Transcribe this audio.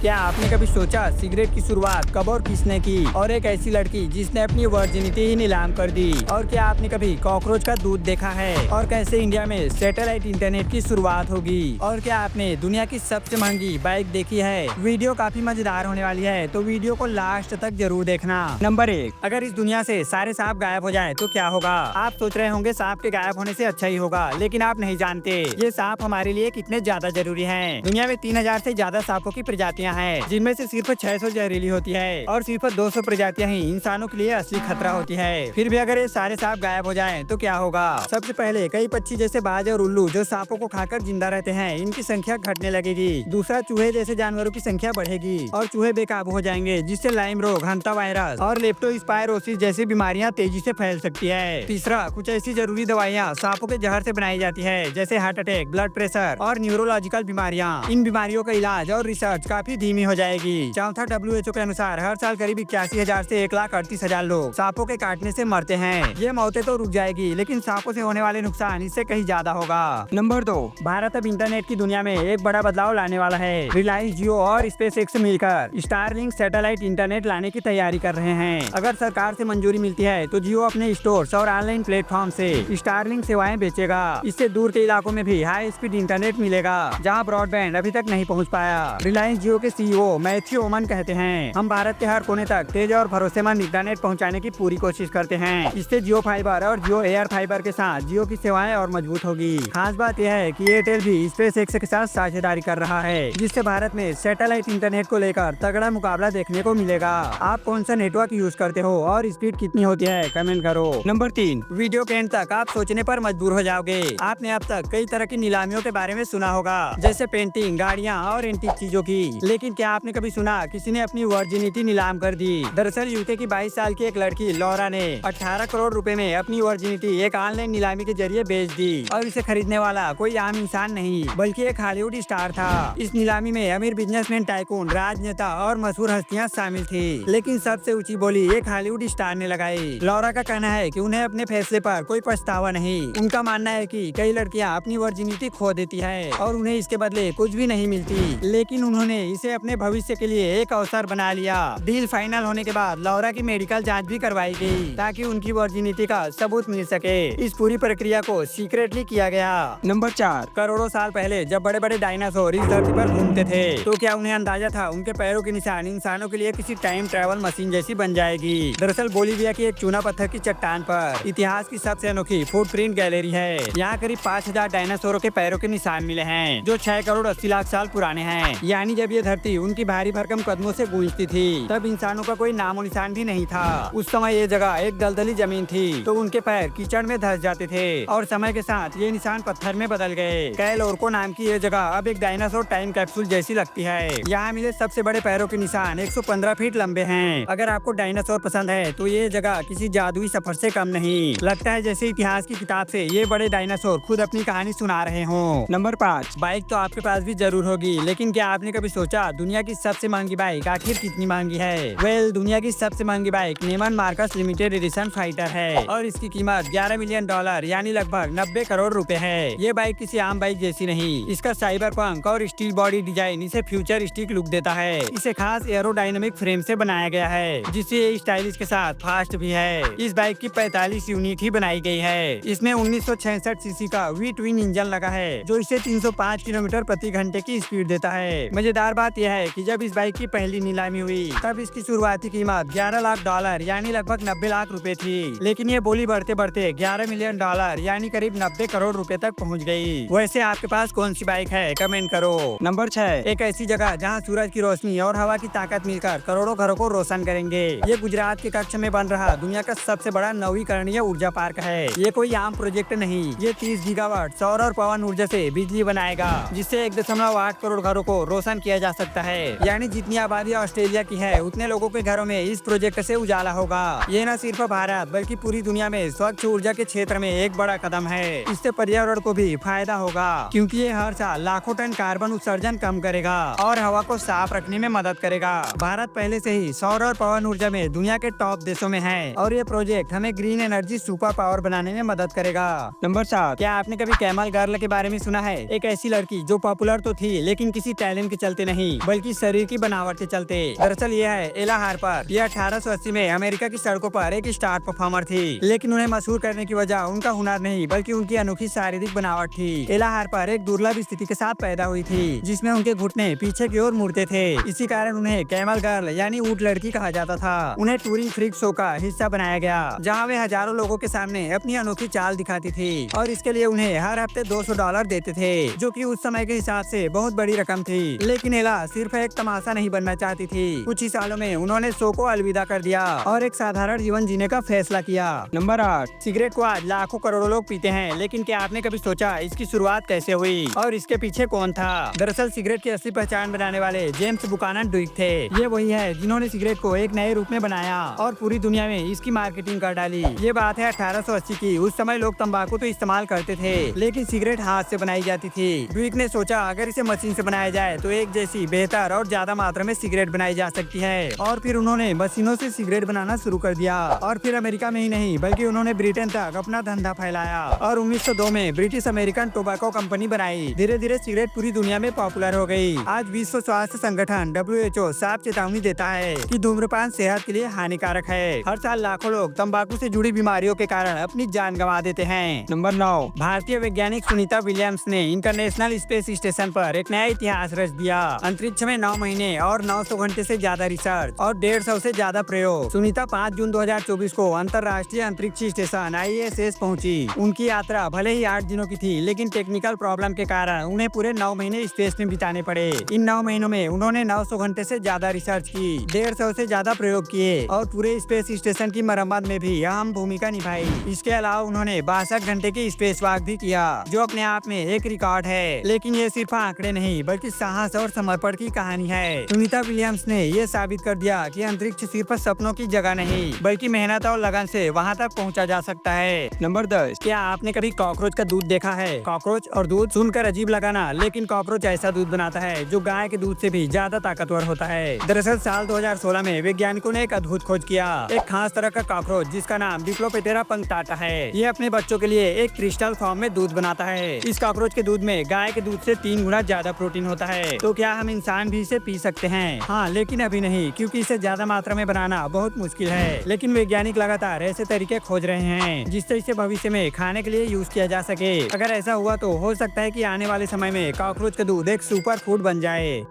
क्या आपने कभी सोचा सिगरेट की शुरुआत कब और किसने की, और एक ऐसी लड़की जिसने अपनी वर्जिनिटी ही नीलाम कर दी। और क्या आपने कभी कॉकरोच का दूध देखा है, और कैसे इंडिया में सैटेलाइट इंटरनेट की शुरुआत होगी, और क्या आपने दुनिया की सबसे महंगी बाइक देखी है। वीडियो काफी मजेदार होने वाली है, तो वीडियो को लास्ट तक जरूर देखना। नंबर 1, अगर इस दुनिया से सारे सांप गायब हो जाए तो क्या होगा। आप सोच रहे होंगे सांप के गायब होने से अच्छा ही होगा, लेकिन आप नहीं जानते ये सांप हमारे लिए कितने ज्यादा जरूरी हैं। दुनिया में 3000 से ज्यादा सांपों की प्रजातियां हैं, जिनमें से सिर्फ 600 जहरीली होती है, और सिर्फ 200 प्रजातियां ही इंसानों के लिए असली खतरा होती है। फिर भी अगर ये सारे सांप गायब हो जाएं तो क्या होगा। सबसे पहले कई पक्षी जैसे बाज और उल्लू जो सांपों को खाकर जिंदा रहते हैं, इनकी संख्या घटने लगेगी। दूसरा, चूहे जैसे जानवरों की संख्या बढ़ेगी और चूहे बेकाबू हो जाएंगे, जिससे लाइम रोग, हंता वायरस और लेप्टोस्पायरोसिस जैसी बीमारियां तेजी से फैल सकती है। तीसरा, कुछ ऐसी जरूरी दवाइयाँ सांपों के जहर से बनाई जाती है, जैसे हार्ट अटैक, ब्लड प्रेशर और न्यूरोलॉजिकल बीमारियां। इन बीमारियों का इलाज और रिसर्च काफी धीमी हो जाएगी। चौथा, WHO के अनुसार हर साल करीब 81,000 से 1,38,000 लोग सांपों के काटने से मरते हैं। ये मौतें तो रुक जाएगी, लेकिन सांपों से होने वाले नुकसान इससे कहीं ज्यादा होगा। नंबर 2, भारत अब इंटरनेट की दुनिया में एक बड़ा बदलाव लाने वाला है। रिलायंस जियो और स्पेसएक्स मिलकर स्टारलिंक सैटेलाइट इंटरनेट लाने की तैयारी कर रहे हैं। अगर सरकार से मंजूरी मिलती है तो जियो अपने स्टोर्स और ऑनलाइन प्लेटफॉर्म से स्टारलिंक सेवाएं बेचेगा। इससे दूर के इलाकों में भी हाई स्पीड इंटरनेट मिलेगा, जहां ब्रॉडबैंड अभी तक नहीं पहुंच पाया। रिलायंस जियो के CEO मैथ्यू ओमन कहते हैं, हम भारत के हर कोने तक तेज और भरोसेमंद इंटरनेट पहुंचाने की पूरी कोशिश करते हैं। इससे जियो फाइबर और जियो एयर फाइबर के साथ जियो की सेवाएं और मजबूत होगी। खास बात यह है कि एयरटेल भी स्पेसएक्स के साथ साझेदारी कर रहा है, जिससे भारत में सैटेलाइट इंटरनेट को लेकर तगड़ा मुकाबला देखने को मिलेगा। आप कौन सा नेटवर्क यूज करते हो और स्पीड कितनी होती है, कमेंट करो। नंबर 3, वीडियो के एंड तक आप सोचने पर मजबूर हो जाओगे। आपने अब तक कई तरह की नीलामियों के बारे में सुना होगा, जैसे पेंटिंग, गाड़ियाँ और एंटीक चीजों की, लेकिन क्या आपने कभी सुना किसी ने अपनी वर्जिनिटी नीलाम कर दी। दरअसल यूके की 22 साल की एक लड़की लॉरा ने 18 करोड़ रुपए में अपनी वर्जिनिटी एक ऑनलाइन नीलामी के जरिए बेच दी, और इसे खरीदने वाला कोई आम इंसान नहीं बल्कि एक हॉलीवुड स्टार था। इस नीलामी में अमीर बिजनेसमैन, टाइकून, राजनेता और मशहूर हस्तियां शामिल थी, लेकिन सबसे ऊंची बोली एक हॉलीवुड स्टार ने लगाई। लॉरा का कहना है कि उन्हें अपने फैसले पर कोई पछतावा नहीं। उनका मानना है कि कई लड़कियां अपनी वर्जिनिटी खो देती है और उन्हें इसके बदले कुछ भी नहीं मिलती, लेकिन उन्होंने इसे अपने भविष्य के लिए एक अवसर बना लिया। डील फाइनल होने के बाद लॉरा की मेडिकल जांच भी करवाई गई, ताकि उनकी वर्जिनिटी का सबूत मिल सके। इस पूरी प्रक्रिया को सीक्रेटली किया गया। नंबर 4, करोड़ों साल पहले जब बड़े बड़े डायनासोर इस धरती पर घूमते थे, तो क्या उन्हें अंदाजा था उनके पैरों के निशान इंसानों के लिए किसी टाइम ट्रैवल मशीन जैसी बन जाएगी। दरअसल बोलीविया की एक चूना पत्थर की चट्टान पर इतिहास की सबसे अनोखी फुटप्रिंट गैलरी है। यहाँ करीब 5000 डायनासोरों के पैरों के निशान मिले हैं, जो 6 करोड़ 80 लाख साल पुराने हैं। यानी जब ये धरती उनकी भारी भरकम कदमों से गूंजती थी, तब इंसानों का कोई नामो निशान भी नहीं था। उस समय ये जगह एक दलदली जमीन थी, तो उनके पैर कीचड़ में धंस जाते थे, और समय के साथ ये निशान पत्थर में बदल गए। कैल ओरको नाम की ये जगह अब एक डायनासोर टाइम कैप्सूल जैसी लगती है। यहाँ मिले सबसे बड़े पैरों के निशान 115 फीट लंबे हैं। अगर आपको डायनासोर पसंद है तो ये जगह किसी जादुई सफर से कम नहीं। लगता है जैसे इतिहास की किताब से ये बड़े डायनासोर खुद अपनी कहानी सुना रहे हों। नंबर 5, बाइक तो आपके पास भी जरूर होगी, लेकिन क्या आपने कभी सोचा दुनिया की सबसे महंगी बाइक आखिर कितनी महंगी है। दुनिया की सबसे महंगी bike Neyman Marcus limited edition fighter है, और इसकी कीमत $11 मिलियन यानी लगभग 90 करोड़ रुपए है। ये बाइक किसी आम बाइक जैसी नहीं। इसका साइबर पंक और स्टील बॉडी डिजाइन इसे फ्यूचरिस्टिक लुक देता है। इसे खास एरोडायनेमिक फ्रेम से बनाया गया है, जिससे ये स्टाइलिश के साथ फास्ट भी है। इस बाइक की 45 यूनिट ही बनाई गई है। इसमें 1966 सीसी का वी ट्विन इंजन लगा है, जो इसे 305 किलोमीटर प्रति घंटे की स्पीड देता है। मजेदार बात यह है कि जब इस बाइक की पहली नीलामी हुई, तब इसकी शुरुआती कीमत $11 लाख यानी लगभग 90 लाख रुपए थी, लेकिन ये बोली बढ़ते बढ़ते $11 मिलियन यानी करीब 90 करोड़ रुपए तक पहुंच गई। वैसे आपके पास कौन सी बाइक है, कमेंट करो। नंबर 6, एक ऐसी जगह जहां सूरज की रोशनी और हवा की ताकत मिलकर करोड़ों घरों को रोशन करेंगे। ये गुजरात के कच्छ में बन रहा दुनिया का सबसे बड़ा नवीकरणीय ऊर्जा पार्क है। ये कोई आम प्रोजेक्ट नहीं, ये 30 गीगावाट सौर और पवन ऊर्जा से बिजली बनाएगा, जिससे 1.8 करोड़ घरों को रोशन किया जा सकता है। यानी जितनी आबादी ऑस्ट्रेलिया की है, उतने लोगों के घरों में इस प्रोजेक्ट से उजाला होगा। ये न सिर्फ भारत बल्कि पूरी दुनिया में स्वच्छ ऊर्जा के क्षेत्र में एक बड़ा कदम है। इससे पर्यावरण को भी फायदा होगा, क्योंकि ये हर साल लाखों टन कार्बन उत्सर्जन कम करेगा और हवा को साफ रखने में मदद करेगा। भारत पहले से ही सौर और पवन ऊर्जा में दुनिया के टॉप देशों में है, और ये प्रोजेक्ट हमें ग्रीन एनर्जी सुपर पावर बनाने में मदद करेगा। नंबर 7, क्या आपने कभी कैमल गर्ल के बारे में सुना है। एक ऐसी लड़की जो पॉपुलर तो थी, लेकिन किसी टैलेंट के चलते नहीं, नहीं बल्कि शरीर की बनावट के चलते। दरअसल ये है एला हार्पर। यह 1880 में अमेरिका की सड़कों पर एक स्टार परफॉर्मर थी, लेकिन उन्हें मशहूर करने की वजह उनका हुनर नहीं बल्कि उनकी अनोखी शारीरिक बनावट थी। एला हार्पर एक दुर्लभ स्थिति के साथ पैदा हुई थी, जिसमें उनके घुटने पीछे की ओर मुड़ते थे। इसी कारण उन्हें कैमल गर्ल यानी ऊंट लड़की कहा जाता था। उन्हें टूरिंग फ्रीक शो का हिस्सा बनाया गया, जहाँ वे हजारों लोगों के सामने अपनी अनोखी चाल दिखाती थी और इसके लिए उन्हें हर हफ्ते $200 देते थे, जो कि उस समय के हिसाब से बहुत बड़ी रकम थी। लेकिन एला सिर्फ एक तमाशा नहीं बनना चाहती थी। कुछ ही सालों में उन्होंने शो को अलविदा कर दिया और एक साधारण जीवन जीने का फैसला किया। नंबर 8। सिगरेट को आज लाखों करोड़ों लोग पीते हैं, लेकिन क्या आपने कभी सोचा इसकी शुरुआत कैसे हुई और इसके पीछे कौन था? दरअसल सिगरेट की असली पहचान बनाने वाले जेम्स बुकानन ड्यूक थे। ये वही है जिन्होंने सिगरेट को एक नए रूप में बनाया और पूरी दुनिया में इसकी मार्केटिंग कर डाली। ये बात है 1880 की। उस समय लोग तंबाकू तो इस्तेमाल करते थे, लेकिन सिगरेट हाथ से बनाई जाती थी। ड्यूक ने सोचा अगर इसे मशीन से बनाया जाए तो एक जैसी बेहतर और ज्यादा मात्रा में सिगरेट बनाई जा सकती है। और फिर उन्होंने मशीनों से सिगरेट बनाना शुरू कर दिया और फिर अमेरिका में ही नहीं बल्कि उन्होंने ब्रिटेन तक अपना धंधा फैलाया और 1902 में ब्रिटिश अमेरिकन टोबैको कंपनी बनाई। धीरे धीरे सिगरेट पूरी दुनिया में पॉपुलर हो गई। आज विश्व स्वास्थ्य संगठन WHO साफ चेतावनी देता है कि धूम्रपान सेहत के लिए हानिकारक है। हर साल लाखों लोग तंबाकू से जुड़ी बीमारियों के कारण अपनी जान गंवा देते हैं। नंबर 9। भारतीय वैज्ञानिक सुनीता विलियम्स ने इंटरनेशनल स्पेस स्टेशन पर एक नया इतिहास रच दिया। अंतरिक्ष में 9 महीने और 900 घंटे से ज्यादा रिसर्च और 150 से ज्यादा प्रयोग। सुनीता 5 जून 2024 को अंतर्राष्ट्रीय अंतरिक्ष स्टेशन ISS पहुंची। उनकी यात्रा भले ही 8 दिनों की थी, लेकिन टेक्निकल प्रॉब्लम के कारण उन्हें पूरे 9 महीने स्पेस में बिताने पड़े। इन 9 महीनों में उन्होंने 900 घंटे से ज्यादा रिसर्च की, 150 से ज्यादा प्रयोग किए और पूरे स्पेस स्टेशन की मरम्मत में भी अहम भूमिका निभाई। इसके अलावा उन्होंने 62 घंटे की स्पेस वॉक भी किया, जो अपने आप में एक रिकॉर्ड है। लेकिन ये सिर्फ आंकड़े नहीं बल्कि साहस और समर्पण की कहानी है। सुनीता विलियम्स ने ये साबित कर दिया कि अंतरिक्ष सिर्फ सपनों की जगह नहीं बल्कि मेहनत और लगन से वहाँ तक पहुँचा जा सकता है। नंबर 10। क्या आपने कभी कॉकरोच का दूध देखा है? कॉकरोच और दूध सुनकर अजीब लगा ना, लेकिन कॉकरोच ऐसा दूध बनाता है जो गाय के दूध से भी ज्यादा ताकतवर होता है। दरअसल साल 2016 में वैज्ञानिकों ने एक अद्भुत खोज किया, एक खास तरह का कॉकरोच जिसका नाम डिप्लोपेटेरा पंक्टाटा है। ये अपने बच्चों के लिए एक क्रिस्टल फॉर्म में दूध बनाता है। इस कॉकरोच के दूध में गाय के दूध से 3 गुना ज्यादा प्रोटीन होता है। तो क्या हम इंसान भी इसे पी सकते हैं? हाँ, लेकिन अभी नहीं, क्योंकि इसे ज्यादा मात्रा में बनाना बहुत मुश्किल है। लेकिन वैज्ञानिक लगातार ऐसे तरीके खोज रहे हैं जिससे इसे भविष्य में खाने के लिए यूज किया जा सके। अगर ऐसा हुआ तो हो सकता है कि आने वाले समय में कॉकरोच का दूध एक सुपर फूड बन जाए।